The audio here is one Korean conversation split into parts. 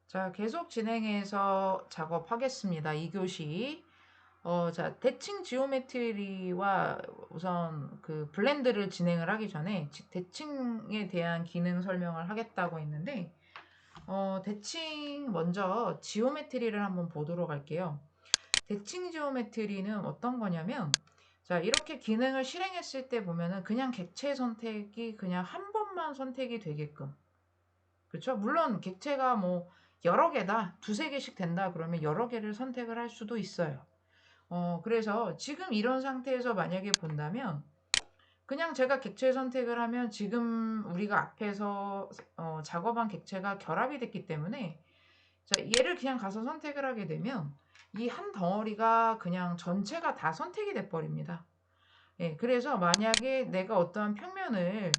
자, 계속 진행해서 작업하겠습니다. 2교시. 자, 대칭 지오메트리와 우선 그 블렌드를 진행을 하기 전에 대칭에 대한 기능 설명을 하겠다고 했는데, 대칭 먼저 지오메트리를 한번 보도록 할게요. 대칭 지오메트리는 어떤 거냐면, 자, 이렇게 기능을 실행했을 때 보면은 그냥 객체 선택이 그냥 한 번만 선택이 되게끔. 그렇죠? 물론 객체가 뭐 여러 개다, 두세 개씩 된다 그러면 여러 개를 선택을 할 수도 있어요. 그래서 지금 이런 상태에서 만약에 본다면 그냥 제가 객체 선택을 하면 지금 우리가 앞에서 작업한 객체가 결합이 됐기 때문에 자, 얘를 그냥 가서 선택을 하게 되면 이 한 덩어리가 그냥 전체가 다 선택이 돼 버립니다. 예, 그래서 만약에 내가 어떠한 평면을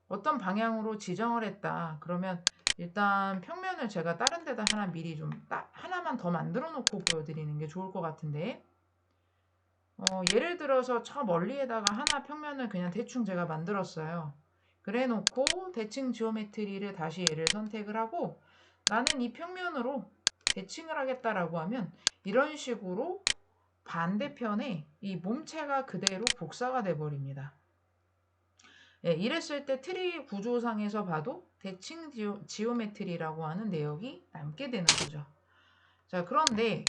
어떤 방향으로 지정을 했다. 그러면 일단 평면을 제가 다른 데다 하나 미리 좀 하나만 더 만들어 놓고 보여드리는 게 좋을 것 같은데, 예를 들어서 저 멀리에다가 하나 평면을 그냥 대충 제가 만들었어요. 그래 놓고 대칭 지오메트리를 다시 얘를 선택을 하고 나는 이 평면으로 대칭을 하겠다라고 하면 이런 식으로 반대편에 이 몸체가 그대로 복사가 돼 버립니다. 예, 이랬을 때 트리 구조상에서 봐도 대칭 지오메트리라고 하는 내역이 남게 되는 거죠. 자, 그런데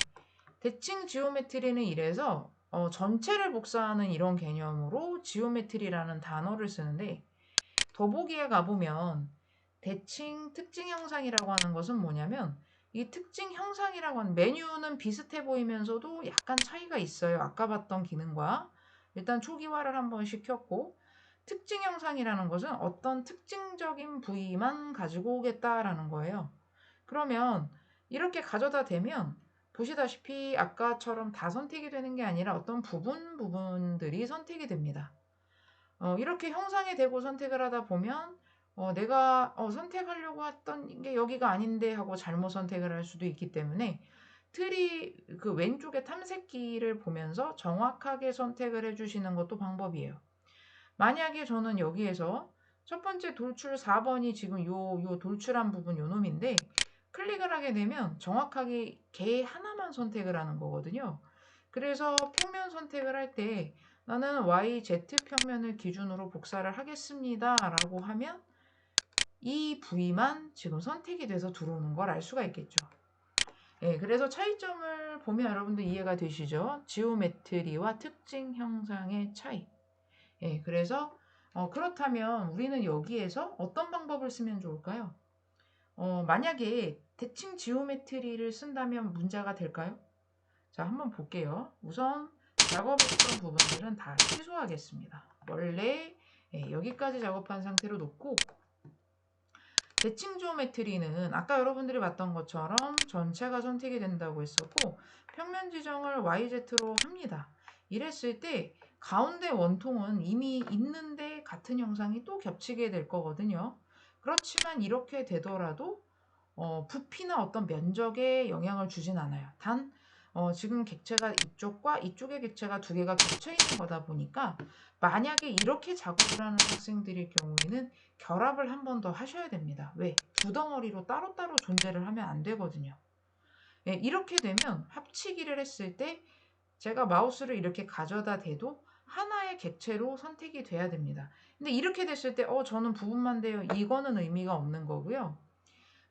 대칭 지오메트리는 이래서 전체를 복사하는 이런 개념으로 지오메트리라는 단어를 쓰는데 더보기에 가보면 대칭 특징 형상이라고 하는 것은 뭐냐면 이 특징 형상이라고 하는 메뉴는 비슷해 보이면서도 약간 차이가 있어요. 아까 봤던 기능과 일단 초기화를 한번 시켰고 특징 형상이라는 것은 어떤 특징적인 부위만 가지고 오겠다라는 거예요. 그러면 이렇게 가져다 대면 보시다시피 아까처럼 다 선택이 되는 게 아니라 어떤 부분들이 선택이 됩니다. 이렇게 형상이 되고 선택을 하다 보면 내가 선택하려고 했던 게 여기가 아닌데 하고 잘못 선택을 할 수도 있기 때문에 틀이 그 왼쪽에 탐색기를 보면서 정확하게 선택을 해주시는 것도 방법이에요. 만약에 저는 여기에서 첫 번째 돌출 4번이 지금 요 돌출한 부분 요 놈인데 클릭을 하게 되면 정확하게 걔 하나만 선택을 하는 거거든요. 그래서 평면 선택을 할 때 나는 YZ 평면을 기준으로 복사를 하겠습니다. 라고 하면 이 부위만 지금 선택이 돼서 들어오는 걸 알 수가 있겠죠. 예, 그래서 차이점을 보면 여러분들 이해가 되시죠? 지오메트리와 특징 형상의 차이. 예, 그래서 그렇다면 우리는 여기에서 어떤 방법을 쓰면 좋을까요? 만약에 대칭 지오메트리를 쓴다면 문제가 될까요? 자, 한번 볼게요. 우선 작업했던 부분들은 다 취소하겠습니다. 원래 여기까지 작업한 상태로 놓고 대칭 지오메트리는 아까 여러분들이 봤던 것처럼 전체가 선택이 된다고 했었고 평면 지정을 YZ로 합니다. 이랬을 때 가운데 원통은 이미 있는데 같은 형상이 또 겹치게 될 거거든요. 그렇지만 이렇게 되더라도 부피나 어떤 면적에 영향을 주진 않아요. 단 지금 객체가 이쪽과 이쪽의 객체가 두 개가 겹쳐 있는 거다 보니까 만약에 이렇게 작업을 하는 학생들일 경우에는 결합을 한 번 더 하셔야 됩니다. 왜? 두 덩어리로 따로따로 존재를 하면 안 되거든요. 예, 이렇게 되면 합치기를 했을 때 제가 마우스를 이렇게 가져다 대도 하나의 객체로 선택이 돼야 됩니다. 근데 이렇게 됐을 때 저는 부분만 돼요. 이거는 의미가 없는 거고요.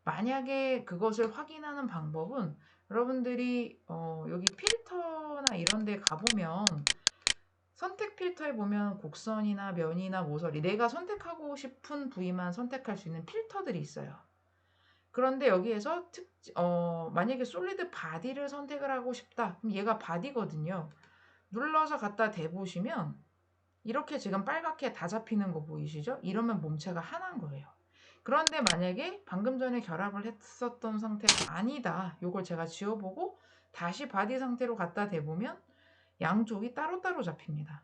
만약에 그것을 확인하는 방법은 여러분들이 여기 필터나 이런 데 가보면 선택 필터에 보면 곡선이나 면이나 모서리 내가 선택하고 싶은 부위만 선택할 수 있는 필터들이 있어요. 그런데 여기에서 만약에 솔리드 바디를 선택을 하고 싶다. 그럼 얘가 바디거든요. 눌러서 갖다 대보시면 이렇게 지금 빨갛게 다 잡히는 거 보이시죠? 이러면 몸체가 하나인 거예요. 그런데 만약에 방금 전에 결합을 했었던 상태가 아니다. 요걸 제가 지워보고 다시 바디 상태로 갖다 대보면 양쪽이 따로따로 잡힙니다.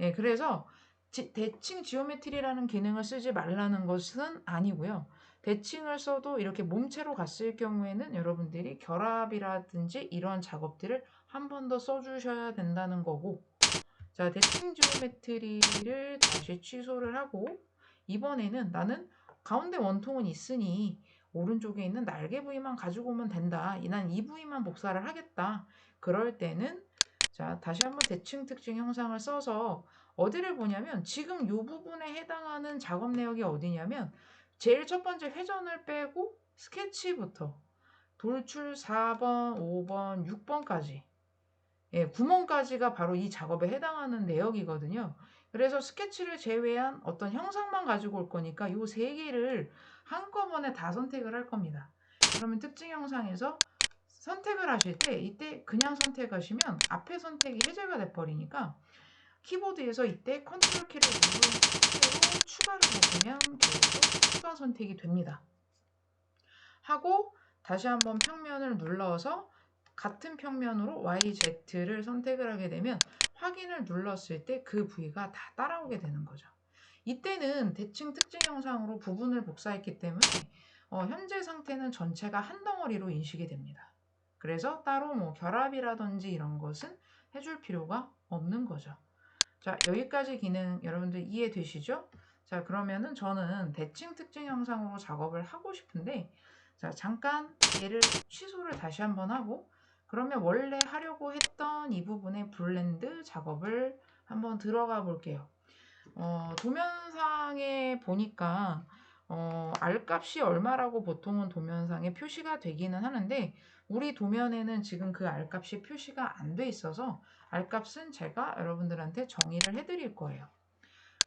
예, 그래서 대칭 지오메트리라는 기능을 쓰지 말라는 것은 아니고요. 대칭을 써도 이렇게 몸체로 갔을 경우에는 여러분들이 결합이라든지 이런 작업들을 한 번 더 써주셔야 된다는 거고, 자, 대칭 지오메트리를 다시 취소를 하고 이번에는 나는 가운데 원통은 있으니 오른쪽에 있는 날개 부위만 가지고 오면 된다. 난 이 부위만 복사를 하겠다. 그럴 때는 자, 다시 한번 대칭 특징 형상을 써서 어디를 보냐면 지금 이 부분에 해당하는 작업 내역이 어디냐면 제일 첫 번째 회전을 빼고 스케치부터 돌출 4번, 5번, 6번까지 예, 구멍까지가 바로 이 작업에 해당하는 내역이거든요. 그래서 스케치를 제외한 어떤 형상만 가지고 올 거니까 이 세 개를 한꺼번에 다 선택을 할 겁니다. 그러면 특징 형상에서 선택을 하실 때 이때 그냥 선택하시면 앞에 선택이 해제가 돼버리니까 키보드에서 이때 컨트롤 키를 누른 상태로 추가를 누르면 계속 추가 선택이 됩니다. 하고 다시 한번 평면을 눌러서 같은 평면으로 YZ를 선택을 하게 되면 확인을 눌렀을 때 그 부위가 다 따라오게 되는 거죠. 이때는 대칭 특징 형상으로 부분을 복사했기 때문에 현재 상태는 전체가 한 덩어리로 인식이 됩니다. 그래서 따로 뭐 결합이라든지 이런 것은 해줄 필요가 없는 거죠. 자, 여기까지 기능 여러분들 이해되시죠? 자, 그러면은 저는 대칭 특징 형상으로 작업을 하고 싶은데 자, 잠깐 얘를 취소를 다시 한번 하고 그러면 원래 하려고 했던 이 부분의 블렌드 작업을 한번 들어가 볼게요. 도면상에 보니까 R값이 얼마라고 보통은 도면상에 표시가 되기는 하는데 우리 도면에는 지금 그 R값이 표시가 안 돼 있어서 R값은 제가 여러분들한테 정의를 해드릴 거예요.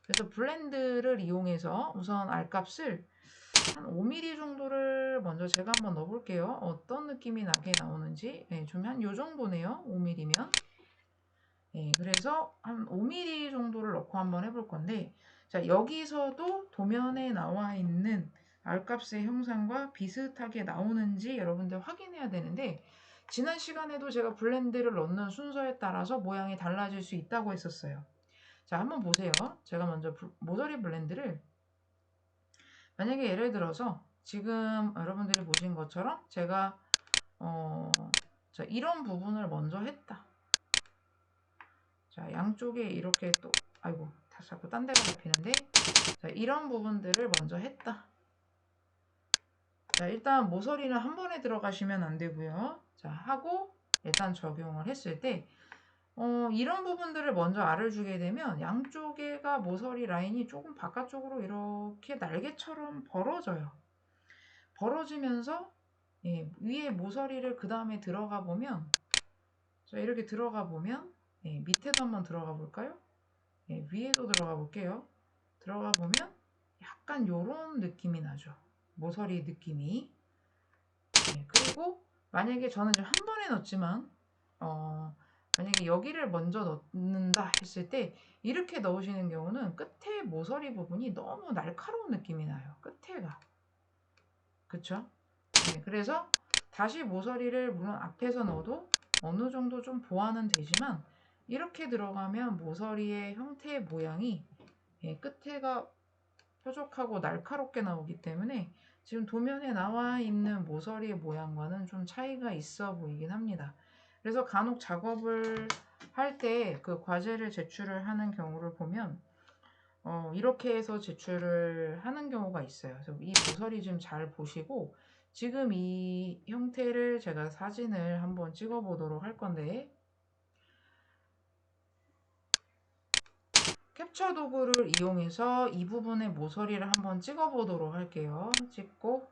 그래서 블렌드를 이용해서 우선 R값을 한 5mm 정도를 먼저 제가 한번 넣어볼게요. 어떤 느낌이 나게 나오는지. 네, 좀 한 요 정도네요. 5mm면. 네, 그래서 한 5mm 정도를 넣고 한번 해볼 건데, 자, 여기서도 도면에 나와 있는 R값의 형상과 비슷하게 나오는지 여러분들 확인해야 되는데, 지난 시간에도 제가 블렌드를 넣는 순서에 따라서 모양이 달라질 수 있다고 했었어요. 자, 한번 보세요. 제가 먼저 모서리 블렌드를 만약에 예를 들어서 지금 여러분들이 보신 것처럼 제가 자, 이런 부분을 먼저 했다. 자, 양쪽에 이렇게 또 아이고 다 자꾸 딴 데가 잡히는데 자, 이런 부분들을 먼저 했다. 자, 일단 모서리는 한 번에 들어가시면 안 되고요. 자, 하고 일단 적용을 했을 때 이런 부분들을 먼저 알을 주게 되면 양쪽에가 모서리 라인이 조금 바깥쪽으로 이렇게 날개처럼 벌어져요. 벌어지면서 예, 위에 모서리를 그 다음에 들어가 보면 자, 이렇게 들어가 보면 예, 밑에도 한번 들어가 볼까요? 예, 위에도 들어가 볼게요. 들어가 보면 약간 요런 느낌이 나죠. 모서리 느낌이. 예, 그리고 만약에 저는 지금 한 번에 넣었지만 만약에 여기를 먼저 넣는다 했을 때 이렇게 넣으시는 경우는 끝에 모서리 부분이 너무 날카로운 느낌이 나요. 끝에가. 그쵸? 네, 그래서 다시 모서리를 물론 앞에서 넣어도 어느 정도 좀 보완은 되지만 이렇게 들어가면 모서리의 형태의 모양이 끝에가 뾰족하고 날카롭게 나오기 때문에 지금 도면에 나와 있는 모서리의 모양과는 좀 차이가 있어 보이긴 합니다. 그래서 간혹 작업을 할 때 그 과제를 제출을 하는 경우를 보면 이렇게 해서 제출을 하는 경우가 있어요. 그래서 이 모서리 좀 잘 보시고 지금 이 형태를 제가 사진을 한번 찍어 보도록 할 건데 캡처 도구를 이용해서 이 부분의 모서리를 한번 찍어 보도록 할게요. 찍고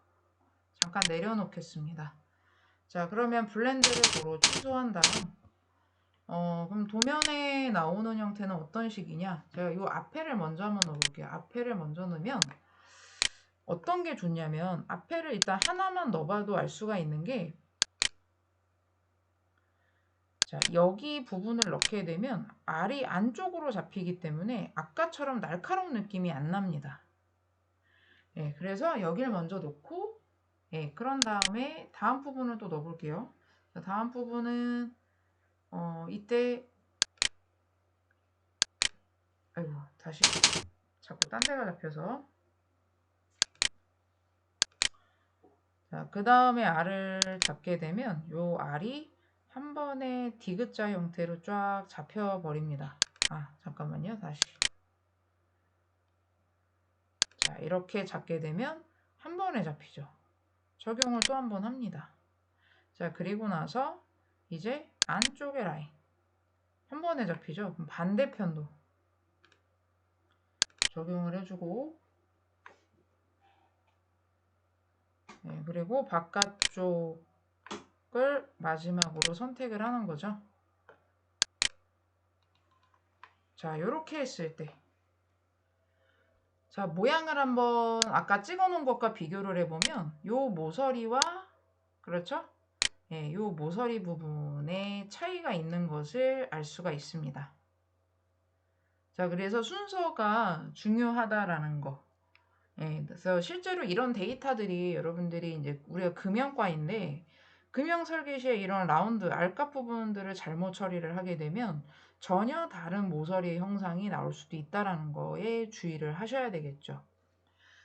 잠깐 내려놓겠습니다. 자, 그러면 블렌드를 도로 취소한 다음 그럼 도면에 나오는 형태는 어떤 식이냐? 제가 이 앞에를 먼저 한번 넣어볼게요. 앞에를 먼저 넣으면 어떤 게 좋냐면 앞에를 일단 하나만 넣어봐도 알 수가 있는 게 자, 여기 부분을 넣게 되면 알이 안쪽으로 잡히기 때문에 아까처럼 날카로운 느낌이 안 납니다. 예, 그래서 여기를 먼저 놓고 예, 그런 다음에 다음 부분을 또 넣어볼게요. 자, 다음 부분은 이때 아이고 다시 자꾸 딴 데가 잡혀서 자, 그 다음에 알을 잡게 되면 요 알이 한 번에 디귿자 형태로 쫙 잡혀 버립니다. 아, 잠깐만요. 다시. 자, 이렇게 잡게 되면 한 번에 잡히죠. 적용을 또 한 번 합니다. 자, 그리고 나서 이제 안쪽의 라인 한 번에 잡히죠. 그럼 반대편도 적용을 해주고, 네, 그리고 바깥쪽을 마지막으로 선택을 하는 거죠. 자, 요렇게 했을 때, 자, 모양을 한번 아까 찍어 놓은 것과 비교를 해보면 요 모서리와, 그렇죠? 예, 요 모서리 부분에 차이가 있는 것을 알 수가 있습니다. 자, 그래서 순서가 중요하다라는 거. 예, 그래서 실제로 이런 데이터들이 여러분들이 이제 우리가 금형과인데, 금형 설계시에 이런 라운드 알값 부분들을 잘못 처리를 하게 되면 전혀 다른 모서리 형상이 나올 수도 있다라는 거에 주의를 하셔야 되겠죠.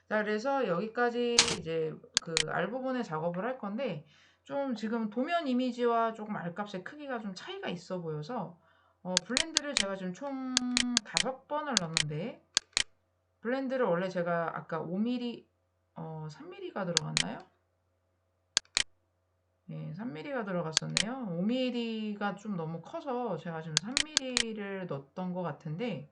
자, 그래서 여기까지 이제 그 알 부분의 작업을 할 건데, 좀 지금 도면 이미지와 조금 알값의 크기가 좀 차이가 있어 보여서 블렌드를 제가 지금 총 5번을 넣었는데, 블렌드를 원래 제가 아까 5mm, 3mm가 들어갔나요? 네, 3mm가 들어갔었네요. 5mm가 좀 너무 커서 제가 지금 3mm를 넣었던 것 같은데,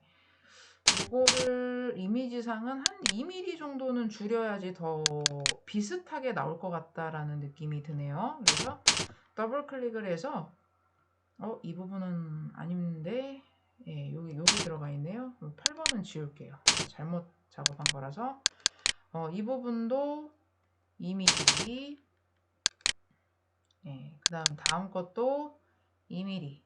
이거를 이미지상은 한 2mm 정도는 줄여야지 더 비슷하게 나올 것 같다라는 느낌이 드네요. 그래서 더블 클릭을 해서 이 부분은 아닌데, 예, 여기 들어가 있네요. 8번은 지울게요. 잘못 작업한 거라서. 이 부분도 2mm, 예, 그 다음 것도 2mm,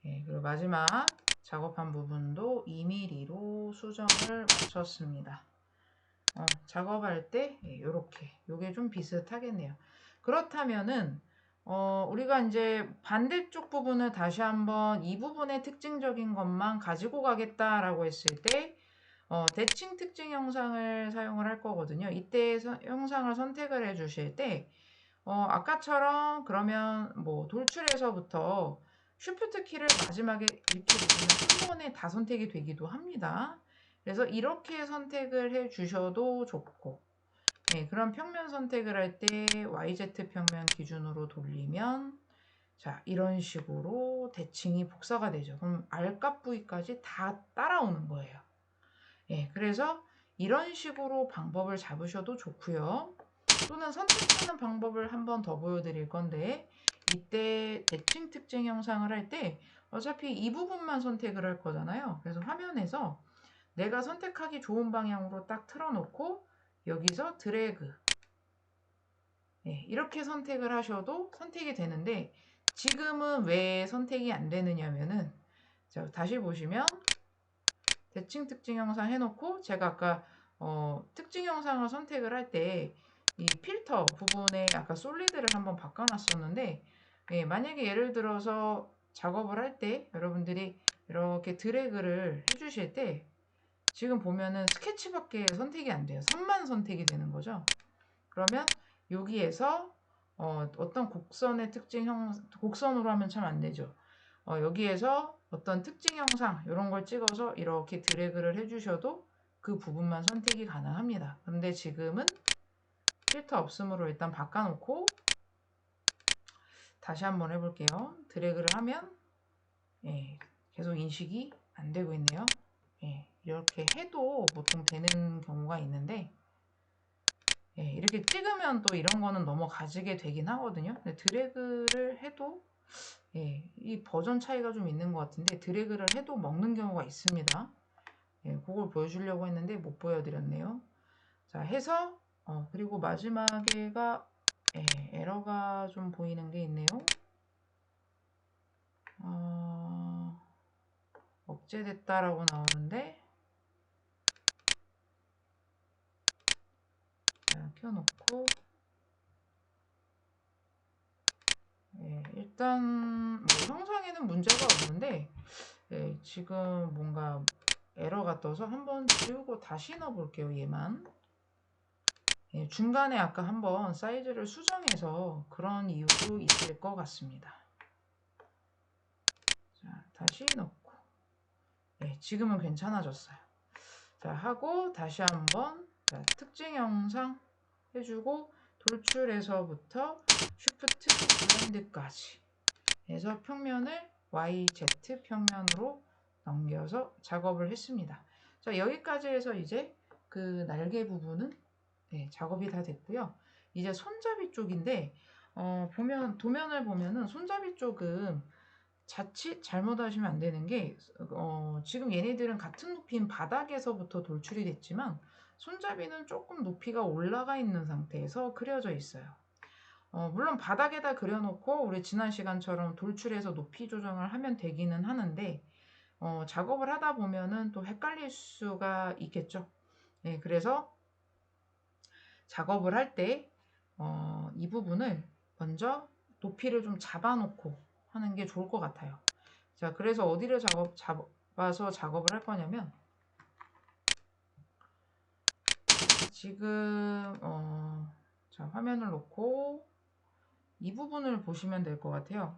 예, 그리고 마지막 작업한 부분도 2mm로 수정을 마쳤습니다. 작업할 때 이렇게 요게 좀 비슷하겠네요. 그렇다면은 우리가 이제 반대쪽 부분을 다시 한번 이 부분의 특징적인 것만 가지고 가겠다라고 했을 때 대칭 특징 형상을 사용을 할 거거든요. 이때 형상을 선택을 해 주실 때 아까처럼 그러면 뭐 돌출에서부터 쉬프트 키를 마지막에 이렇게 누르면 한 번에 다 선택이 되기도 합니다. 그래서 이렇게 선택을 해 주셔도 좋고, 네, 그런 평면 선택을 할 때 YZ 평면 기준으로 돌리면, 자, 이런 식으로 대칭이 복사가 되죠. 그럼 알값 부위까지 다 따라오는 거예요. 예, 그래서 이런 식으로 방법을 잡으셔도 좋고요. 또는 선택하는 방법을 한 번 더 보여드릴 건데, 이때 대칭 특징 형상을 할 때 어차피 이 부분만 선택을 할 거잖아요. 그래서 화면에서 내가 선택하기 좋은 방향으로 딱 틀어놓고 여기서 드래그, 예, 이렇게 선택을 하셔도 선택이 되는데, 지금은 왜 선택이 안 되느냐면은, 자, 다시 보시면 대칭 특징 형상 해놓고 제가 아까 특징 형상을 선택을 할 때 이 필터 부분에 아까 솔리드를 한번 바꿔놨었는데, 예, 만약에 예를 들어서 작업을 할 때 여러분들이 이렇게 드래그를 해주실 때 지금 보면은 스케치밖에 선택이 안 돼요. 선만 선택이 되는 거죠. 그러면 여기에서 어떤 곡선의 곡선으로 하면 참 안 되죠. 여기에서 어떤 특징 형상 이런 걸 찍어서 이렇게 드래그를 해주셔도 그 부분만 선택이 가능합니다. 근데 지금은 필터 없음으로 일단 바꿔놓고 다시 한번 해볼게요. 드래그를 하면 계속 인식이 안 되고 있네요. 이렇게 해도 보통 되는 경우가 있는데, 이렇게 찍으면 또 이런 거는 넘어가지게 되긴 하거든요. 근데 드래그를 해도 이 버전 차이가 좀 있는 것 같은데 드래그를 해도 먹는 경우가 있습니다. 그걸 보여주려고 했는데 못 보여드렸네요. 자, 해서 그리고 마지막에가 에러가 좀 보이는 게 있네요. 억제됐다라고 나오는데, 자, 켜놓고 일단 뭐 형상에는 문제가 없는데 지금 뭔가 에러가 떠서 한번 지우고 다시 넣어볼게요. 얘만. 중간에 아까 한번 사이즈를 수정해서 그런 이유도 있을 것 같습니다. 자, 다시 넣고 지금은 괜찮아졌어요. 자, 하고 다시 한번 자, 특징 영상 해주고 돌출에서부터 쉬프트 블렌드까지 해서 평면을 YZ 평면으로 넘겨서 작업을 했습니다. 자, 여기까지 해서 이제 그 날개 부분은 작업이 다 됐고요. 이제 손잡이 쪽인데 도면을 보면은 손잡이 쪽은 자칫 잘못하시면 안 되는 게 지금 얘네들은 같은 높이인 바닥에서부터 돌출이 됐지만 손잡이는 조금 높이가 올라가 있는 상태에서 그려져 있어요. 물론 바닥에다 그려놓고 우리 지난 시간처럼 돌출해서 높이 조정을 하면 되기는 하는데 작업을 하다 보면은 또 헷갈릴 수가 있겠죠. 네, 그래서 작업을 할 때 이 부분을 먼저 높이를 좀 잡아놓고 하는 게 좋을 것 같아요. 자, 그래서 어디를 잡아서 작업을 할 거냐면 지금 자, 화면을 놓고 이 부분을 보시면 될 것 같아요.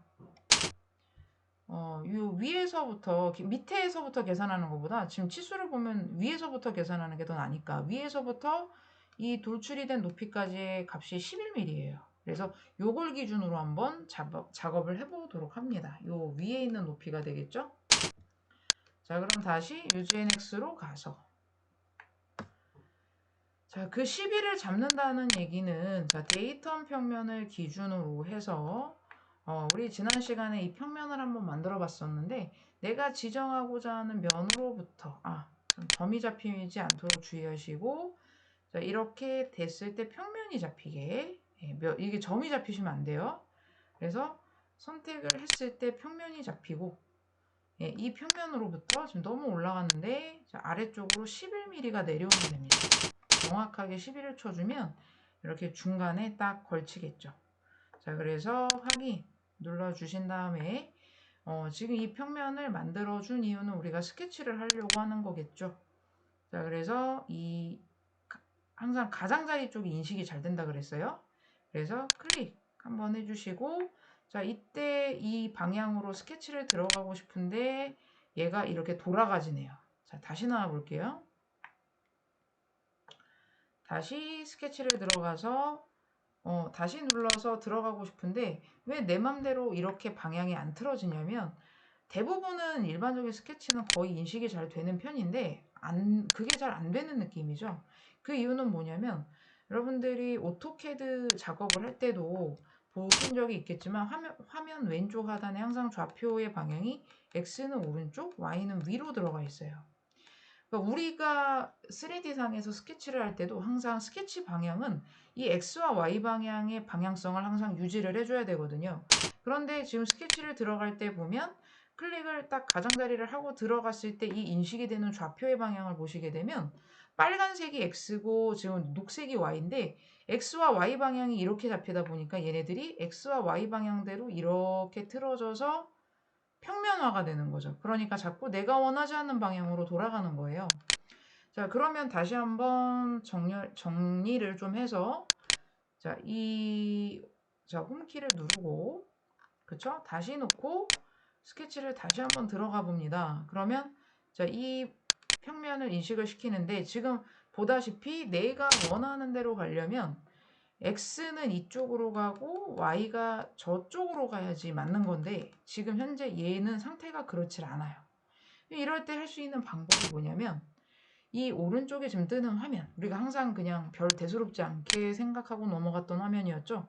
요 위에서부터 밑에서부터 계산하는 것보다 지금 치수를 보면 위에서부터 계산하는 게 더 나니까 위에서부터 이 돌출이 된 높이까지의 값이 11mm예요. 그래서 요걸 기준으로 한번 작업을 해보도록 합니다. 요 위에 있는 높이가 되겠죠? 자, 그럼 다시 UGNX로 가서 자, 그 11을 잡는다는 얘기는 자, 데이텀 평면을 기준으로 해서 우리 지난 시간에 이 평면을 한번 만들어 봤었는데 내가 지정하고자 하는 면으로부터 점이 잡히지 않도록 주의하시고 자, 이렇게 됐을 때 평면이 잡히게 이게 점이 잡히시면 안 돼요. 그래서 선택을 했을 때 평면이 잡히고 이 평면으로부터 지금 너무 올라갔는데 자, 아래쪽으로 11mm가 내려오면 됩니다. 정확하게 11을 쳐주면 이렇게 중간에 딱 걸치겠죠. 자, 그래서 확인 눌러주신 다음에 지금 이 평면을 만들어준 이유는 우리가 스케치를 하려고 하는 거겠죠. 자, 그래서 항상 가장자리 쪽이 인식이 잘 된다 그랬어요. 그래서 클릭 한번 해주시고 자, 이때 이 방향으로 스케치를 들어가고 싶은데 얘가 이렇게 돌아가지네요. 자, 다시 나와 볼게요. 다시 스케치를 들어가서 다시 눌러서 들어가고 싶은데 왜 내 맘대로 이렇게 방향이 안 틀어지냐면 대부분은 일반적인 스케치는 거의 인식이 잘 되는 편인데 그게 잘 안 되는 느낌이죠. 그 이유는 뭐냐면 여러분들이 오토캐드 작업을 할 때도 보신 적이 있겠지만 화면 왼쪽 하단에 항상 좌표의 방향이 X는 오른쪽, Y는 위로 들어가 있어요. 그러니까 우리가 3D상에서 스케치를 할 때도 항상 스케치 방향은 이 X와 Y 방향의 방향성을 항상 유지를 해줘야 되거든요. 그런데 지금 스케치를 들어갈 때 보면 클릭을 딱 가장자리를 하고 들어갔을 때 이 인식이 되는 좌표의 방향을 보시게 되면 빨간색이 X고 지금 녹색이 Y인데 X와 Y 방향이 이렇게 잡히다 보니까 얘네들이 X와 Y 방향대로 이렇게 틀어져서 평면화가 되는 거죠. 그러니까 자꾸 내가 원하지 않는 방향으로 돌아가는 거예요. 자, 그러면 다시 한번 정리를 좀 해서 자, 홈키를 누르고 그쵸? 다시 놓고 스케치를 다시 한번 들어가 봅니다. 그러면 자, 이 평면을 인식을 시키는데 지금 보다시피 내가 원하는 대로 가려면 X는 이쪽으로 가고 Y가 저쪽으로 가야지 맞는 건데 지금 현재 얘는 상태가 그렇질 않아요. 이럴 때 할 수 있는 방법이 뭐냐면 이 오른쪽에 지금 뜨는 화면 우리가 항상 그냥 별 대수롭지 않게 생각하고 넘어갔던 화면이었죠.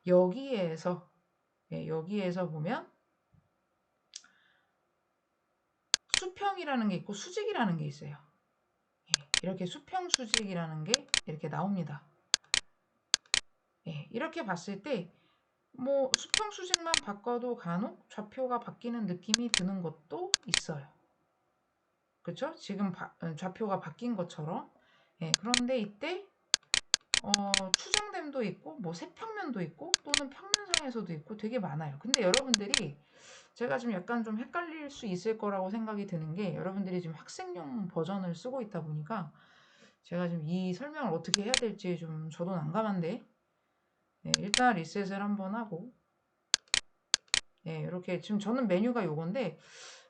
여기에서 여기에서 보면 수평이라는 게 있고 수직이라는 게 있어요. 이렇게 수평 수직이라는 게 이렇게 나옵니다. 이렇게 봤을 때 뭐 수평 수직만 바꿔도 간혹 좌표가 바뀌는 느낌이 드는 것도 있어요. 그렇죠? 지금 좌표가 바뀐 것처럼. 그런데 이때 추정됨도 있고 뭐 세평면도 있고 또는 평면상에서도 있고 되게 많아요. 근데 여러분들이 제가 지금 약간 좀 헷갈릴 수 있을 거라고 생각이 드는 게 여러분들이 지금 학생용 버전을 쓰고 있다 보니까 제가 지금 이 설명을 어떻게 해야 될지 좀 저도 난감한데 일단 리셋을 한번 하고 이렇게 지금 저는 메뉴가 요건데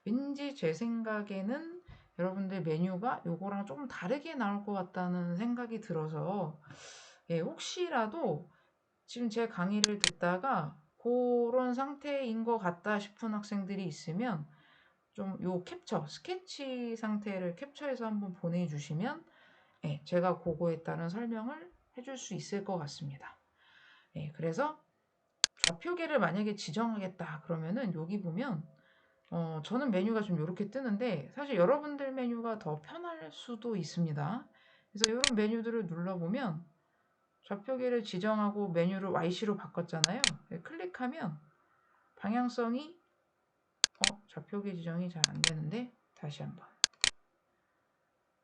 왠지 제 생각에는 여러분들 메뉴가 요거랑 조금 다르게 나올 것 같다는 생각이 들어서 예, 혹시라도 지금 제 강의를 듣다가 그런 상태인 것 같다 싶은 학생들이 있으면 좀 요 캡처, 스케치 상태를 캡처해서 한번 보내주시면 예, 제가 그거에 따른 설명을 해줄 수 있을 것 같습니다. 예, 그래서 좌표계를 만약에 지정하겠다 그러면은 여기 보면 저는 메뉴가 좀 이렇게 뜨는데 사실 여러분들 메뉴가 더 편할 수도 있습니다. 그래서 이런 메뉴들을 눌러보면 좌표계를 지정하고 메뉴를 YC로 바꿨잖아요. 네, 클릭하면 방향성이 좌표계 지정이 잘 안 되는데 다시 한번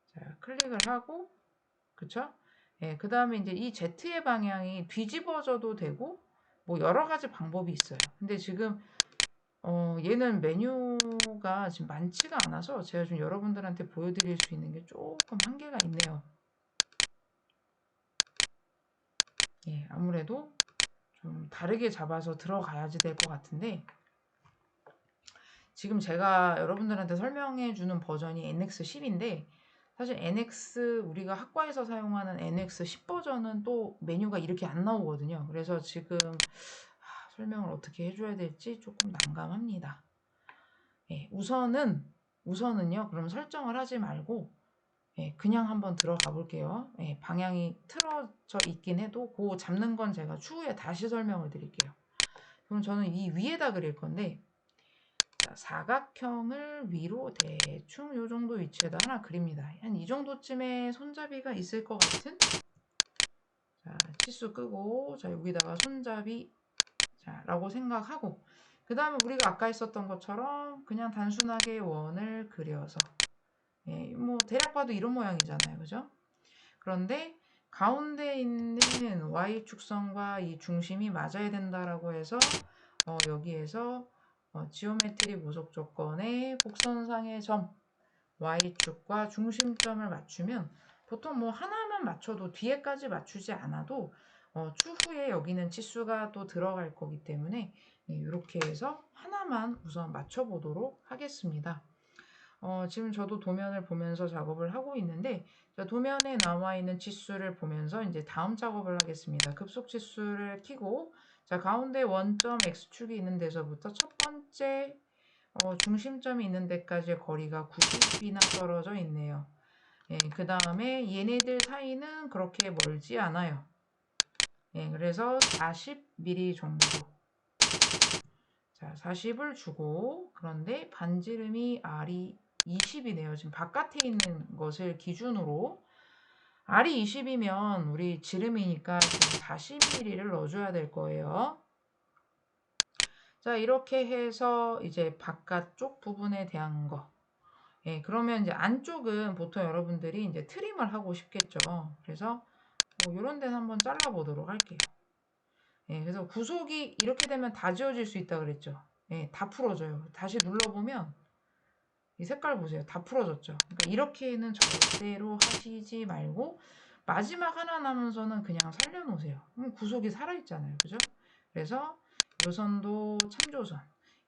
자 클릭을 하고 그쵸? 예, 그 다음에 이제 이 Z의 방향이 뒤집어져도 되고 뭐 여러 가지 방법이 있어요. 근데 지금 얘는 메뉴가 지금 많지가 않아서 제가 좀 여러분들한테 보여드릴 수 있는 게 조금 한계가 있네요. 예, 아무래도 좀 다르게 잡아서 들어가야지 될 것 같은데 지금 제가 여러분들한테 설명해 주는 버전이 NX10인데 사실 NX 우리가 학과에서 사용하는 NX10 버전은 또 메뉴가 이렇게 안 나오거든요. 그래서 지금 설명을 어떻게 해줘야 될지 조금 난감합니다. 예, 우선은요. 그럼 설정을 하지 말고 예, 그냥 한번 들어가 볼게요. 예, 방향이 틀어져 있긴 해도 그 잡는 건 제가 추후에 다시 설명을 드릴게요. 그럼 저는 이 위에다 그릴 건데 자, 사각형을 위로 대충 이 정도 위치에다 하나 그립니다. 한 이 정도쯤에 손잡이가 있을 것 같은 자, 치수 끄고 자 여기다가 손잡이 자 라고 생각하고 그 다음에 우리가 아까 했었던 것처럼 그냥 단순하게 원을 그려서 예, 뭐 대략 봐도 이런 모양이잖아요. 그죠? 그런데 가운데 있는 Y축선과 이 중심이 맞아야 된다라고 해서 여기에서 지오메트리 모속 조건의 곡선상의 점 Y축과 중심점을 맞추면 보통 뭐 하나만 맞춰도 뒤에까지 맞추지 않아도 추후에 여기는 치수가 또 들어갈 거기 때문에 이렇게 해서 하나만 우선 맞춰 보도록 하겠습니다. 지금 저도 도면을 보면서 작업을 하고 있는데 도면에 나와 있는 치수를 보면서 이제 다음 작업을 하겠습니다. 급속 치수를 켜고 자 가운데 원점 X축이 있는 데서부터 첫 번째 중심점이 있는 데까지의 거리가 90이나 떨어져 있네요. 예, 그 다음에 얘네들 사이는 그렇게 멀지 않아요. 예, 그래서 40mm 정도. 자, 40을 주고 그런데 반지름이 R이 20이네요. 지금 바깥에 있는 것을 기준으로 R이 20이면 우리 지름이니까 지금 40mm를 넣어줘야 될 거예요. 자, 이렇게 해서 이제 바깥쪽 부분에 대한 거. 예, 그러면 이제 안쪽은 보통 여러분들이 이제 트림을 하고 싶겠죠. 그래서 뭐 이런 데는 한번 잘라보도록 할게요. 예, 그래서 구속이 이렇게 되면 다 지워질 수 있다 그랬죠. 예, 다 풀어져요. 다시 눌러보면 이 색깔 보세요. 다 풀어졌죠. 그러니까 이렇게는 절대로 하시지 말고 마지막 하나 남은선은 그냥 살려놓으세요. 그럼 구속이 살아있잖아요. 그죠? 그래서 요 선도 참조선,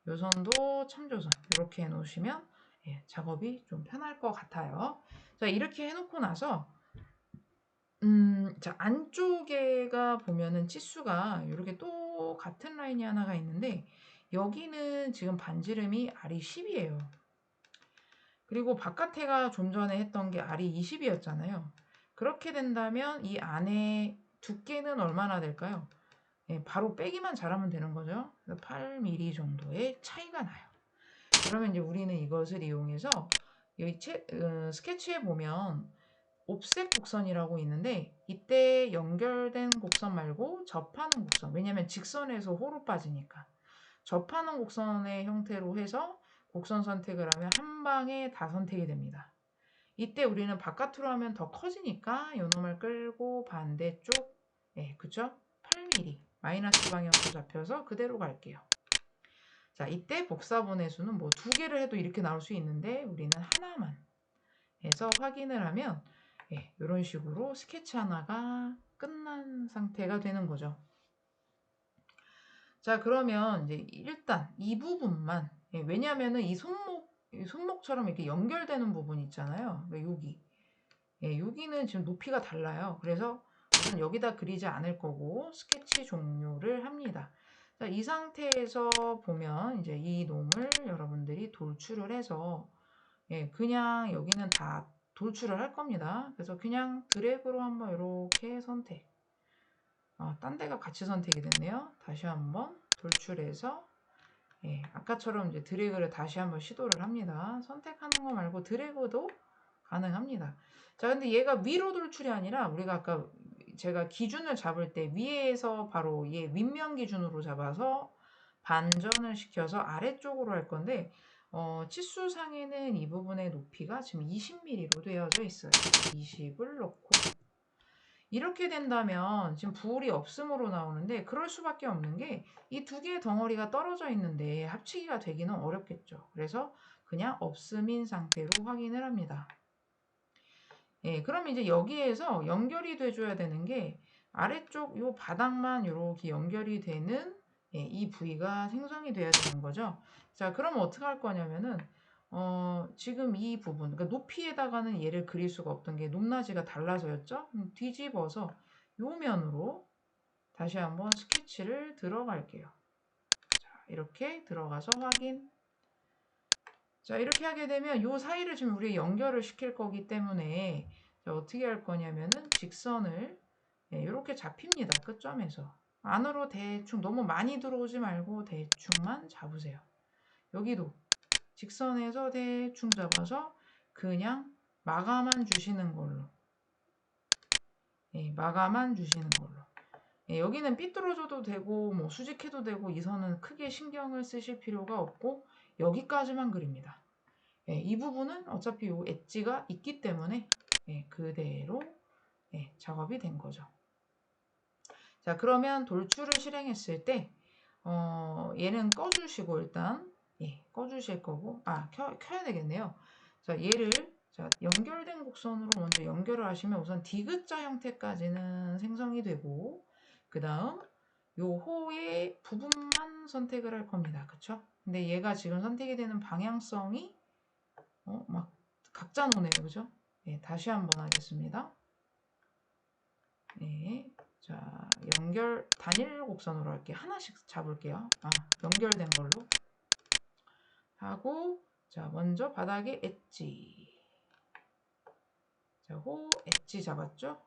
요 선도 참조선 이렇게 해놓으시면 예, 작업이 좀 편할 것 같아요. 자 이렇게 해놓고 나서 자 안쪽에가 보면은 치수가 이렇게 또 같은 라인이 하나가 있는데 여기는 지금 반지름이 R이 10이에요. 그리고 바깥에가 좀 전에 했던 게 R이 20이었잖아요. 그렇게 된다면 이 안에 두께는 얼마나 될까요? 예, 바로 빼기만 잘하면 되는 거죠. 8mm 정도의 차이가 나요. 그러면 이제 우리는 이것을 이용해서 여기 스케치에 보면 옵셋 곡선이라고 있는데 이때 연결된 곡선 말고 접하는 곡선 왜냐면 직선에서 호로 빠지니까 접하는 곡선의 형태로 해서 곡선 선택을 하면 한 방에 다 선택이 됩니다. 이때 우리는 바깥으로 하면 더 커지니까 요놈을 끌고 반대쪽 예, 그쵸? 8mm 마이너스 방향으로 잡혀서 그대로 갈게요. 자, 이때 복사분의 수는 뭐 두 개를 해도 이렇게 나올 수 있는데 우리는 하나만 해서 확인을 하면 예, 이런 식으로 스케치 하나가 끝난 상태가 되는 거죠. 자, 그러면 이제 일단 이 부분만 예, 왜냐하면은 이 손목 손목처럼 이렇게 연결되는 부분 있잖아요. 여기. 예, 여기는 지금 높이가 달라요. 그래서 우선 여기다 그리지 않을 거고 스케치 종료를 합니다. 자, 이 상태에서 보면 이제 이 놈을 여러분들이 돌출을 해서 예, 그냥 여기는 다 돌출을 할 겁니다. 그래서 그냥 드래그로 한번 이렇게 선택. 딴 데가 같이 선택이 됐네요. 다시 한번 돌출해서 예, 아까처럼 이제 드래그를 다시 한번 시도를 합니다. 선택하는 거 말고 드래그도 가능합니다. 자, 근데 얘가 위로 돌출이 아니라 우리가 아까 제가 기준을 잡을 때 위에서 바로 얘 윗면 기준으로 잡아서 반전을 시켜서 아래쪽으로 할 건데 치수상에는 이 부분의 높이가 지금 20mm로 되어져 있어요. 20을 넣고 이렇게 된다면 지금 부울이 없음으로 나오는데 그럴 수밖에 없는 게 이 두 개의 덩어리가 떨어져 있는데 합치기가 되기는 어렵겠죠. 그래서 그냥 없음인 상태로 확인을 합니다. 예, 그럼 이제 여기에서 연결이 돼줘야 되는 게 아래쪽 요 바닥만 이렇게 연결이 되는 예, 이 부위가 생성이 돼야 되는 거죠. 자, 그럼 어떻게 할 거냐면은 지금 이 부분, 그러니까 높이에다가는 얘를 그릴 수가 없던 게 높낮이가 달라서였죠. 뒤집어서 요 면으로 다시 한번 스케치를 들어갈게요. 자, 이렇게 들어가서 확인. 자, 이렇게 하게 되면 요 사이를 지금 우리가 연결을 시킬 거기 때문에 자, 어떻게 할 거냐면은 직선을 이렇게 잡힙니다. 끝점에서. 안으로 대충 너무 많이 들어오지 말고 대충만 잡으세요. 여기도 직선에서 대충 잡아서 그냥 마감만 주시는 걸로. 마감만 주시는 걸로. 여기는 삐뚤어져도 되고 뭐 수직해도 되고 이 선은 크게 신경을 쓰실 필요가 없고 여기까지만 그립니다. 이 부분은 어차피 요 엣지가 있기 때문에 그대로 작업이 된 거죠. 자, 그러면 돌출을 실행했을 때 얘는 꺼주시고 일단 꺼주실 거고 켜야 되겠네요. 자, 얘를 자, 연결된 곡선으로 먼저 연결을 하시면 우선 디귿자 형태까지는 생성이 되고 그 다음 요 호의 부분만 선택을 할 겁니다. 그쵸? 근데 얘가 지금 선택이 되는 방향성이 막 각자 노네요. 그죠? 다시 한번 하겠습니다. 자, 연결 단일 곡선으로 할게요. 하나씩 잡을게요. 연결된 걸로 하고 자, 먼저 바닥에 엣지. 자, 호 엣지 잡았죠?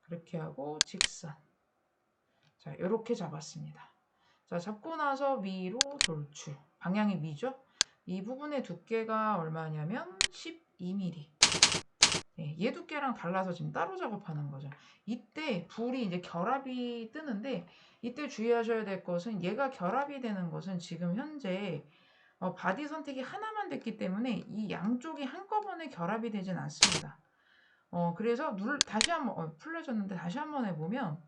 그렇게 하고 직선. 자, 이렇게 잡았습니다. 자, 잡고 나서 위로 돌출. 방향이 위죠? 이 부분의 두께가 얼마냐면 12mm. 얘 두께랑 달라서 지금 따로 작업하는 거죠. 이때 불이 이제 결합이 뜨는데 이때 주의하셔야 될 것은 얘가 결합이 되는 것은 지금 현재 바디 선택이 하나만 됐기 때문에 이 양쪽이 한꺼번에 결합이 되진 않습니다. 그래서 다시 한번 풀려졌는데 다시 한번 해보면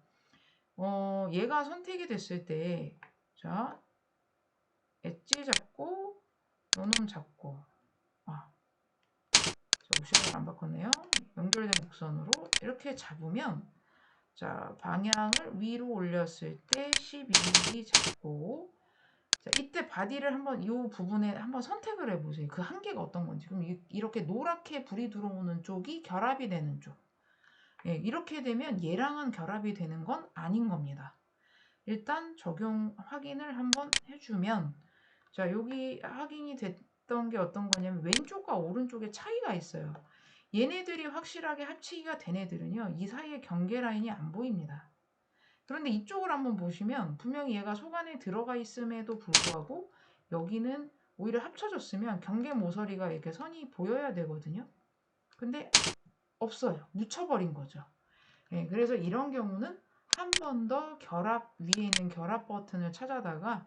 얘가 선택이 됐을 때 자, 엣지 잡고 요놈 잡고 옵션을 안 바꿨네요. 연결된 곡선으로 이렇게 잡으면 자, 방향을 위로 올렸을 때 12mm 잡고 자, 이때 바디를 한번 이 부분에 한번 선택을 해보세요. 그 한계가 어떤 건지. 그럼 이렇게 노랗게 불이 들어오는 쪽이 결합이 되는 쪽. 이렇게 되면 얘랑은 결합이 되는 건 아닌 겁니다. 일단 적용 확인을 한번 해주면 자, 여기 확인이 됐던 게 어떤 거냐면 왼쪽과 오른쪽에 차이가 있어요. 얘네들이 확실하게 합치기가 된 애들은요. 이 사이에 경계 라인이 안 보입니다. 그런데 이쪽을 한번 보시면 분명히 얘가 속 안에 들어가 있음에도 불구하고 여기는 오히려 합쳐졌으면 경계 모서리가 이렇게 선이 보여야 되거든요. 근데 없어요. 묻혀버린 거죠. 그래서 이런 경우는 한 번 더 결합 위에 있는 결합 버튼을 찾아다가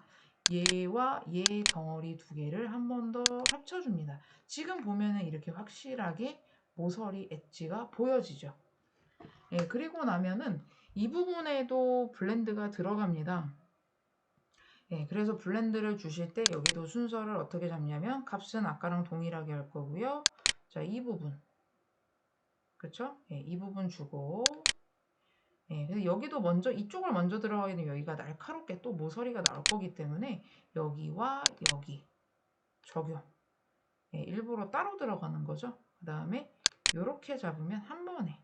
얘와 얘 덩어리 두 개를 한 번 더 합쳐줍니다. 지금 보면은 이렇게 확실하게 모서리 엣지가 보여지죠. 그리고 나면은 이 부분에도 블렌드가 들어갑니다. 그래서 블렌드를 주실 때 여기도 순서를 어떻게 잡냐면 값은 아까랑 동일하게 할 거고요. 자, 이 부분. 그쵸? 이 부분 주고 그래서 여기도 먼저 이쪽을 먼저 들어가게 되면 여기가 날카롭게 또 모서리가 나올 거기 때문에 여기와 여기 적용. 일부러 따로 들어가는 거죠. 그 다음에 이렇게 잡으면 한 번에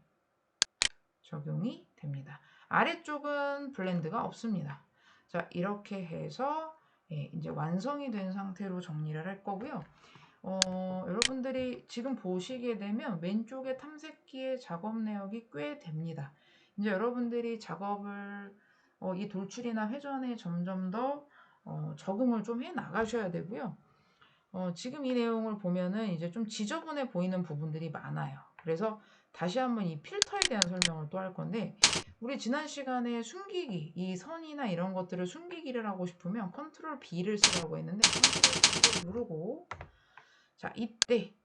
적용이 됩니다. 아래쪽은 블렌드가 없습니다. 자, 이렇게 해서 이제 완성이 된 상태로 정리를 할 거고요. 여러분들이 지금 보시게 되면 왼쪽에 탐색기의 작업 내역이 꽤 됩니다. 이제 여러분들이 작업을 이 돌출이나 회전에 점점 더 적응을 좀 해 나가셔야 되고요. 지금 이 내용을 보면은 이제 좀 지저분해 보이는 부분들이 많아요. 그래서 다시 한번 이 필터에 대한 설명을 또 할 건데, 우리 지난 시간에 숨기기, 이 선이나 이런 것들을 숨기기를 하고 싶으면 컨트롤 B를 쓰라고 했는데, 컨트롤 B를 누르고, 자, 이때,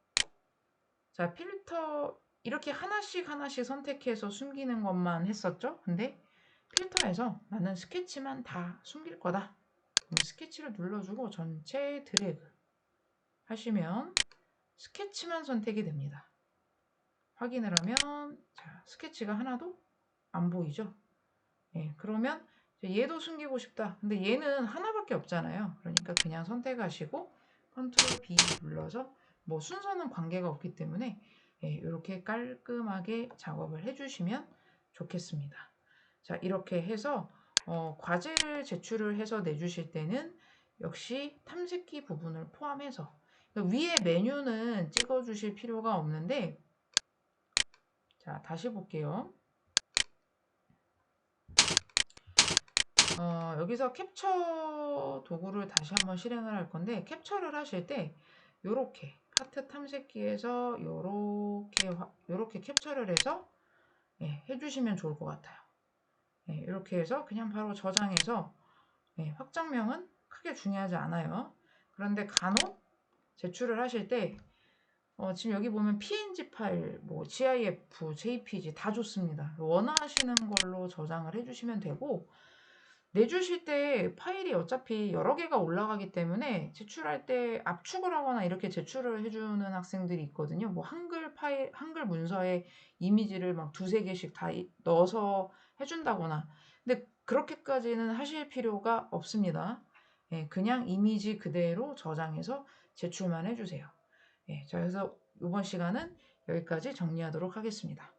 자, 필터, 이렇게 하나씩 하나씩 선택해서 숨기는 것만 했었죠? 근데 필터에서 나는 스케치만 다 숨길 거다. 그럼 스케치를 눌러주고 전체 드래그 하시면 스케치만 선택이 됩니다. 확인을 하면 자, 스케치가 하나도 안 보이죠? 그러면 얘도 숨기고 싶다. 근데 얘는 하나밖에 없잖아요. 그러니까 그냥 선택하시고 컨트롤 B 눌러서 뭐 순서는 관계가 없기 때문에 이렇게 깔끔하게 작업을 해주시면 좋겠습니다. 자, 이렇게 해서 과제를 제출을 해서 내주실 때는 역시 탐색기 부분을 포함해서 위에 메뉴는 찍어주실 필요가 없는데, 자, 다시 볼게요. 여기서 캡처 도구를 다시 한번 실행을 할 건데, 캡처를 하실 때 요렇게 파트 탐색기에서 요렇게 캡처를 해서 해주시면 좋을 것 같아요. 이렇게 해서 그냥 바로 저장해서 확장명은 크게 중요하지 않아요. 그런데 간혹 제출을 하실 때 지금 여기 보면 PNG 파일, 뭐 GIF, JPG 다 좋습니다. 원하시는 걸로 저장을 해주시면 되고, 내주실 때 파일이 어차피 여러 개가 올라가기 때문에 제출할 때 압축을 하거나 이렇게 제출을 해주는 학생들이 있거든요. 뭐 한글 파일, 한글 문서에 이미지를 막 두세 개씩 다 넣어서 해준다거나. 근데 그렇게까지는 하실 필요가 없습니다. 그냥 이미지 그대로 저장해서 제출만 해주세요. 자, 그래서 이번 시간은 여기까지 정리하도록 하겠습니다.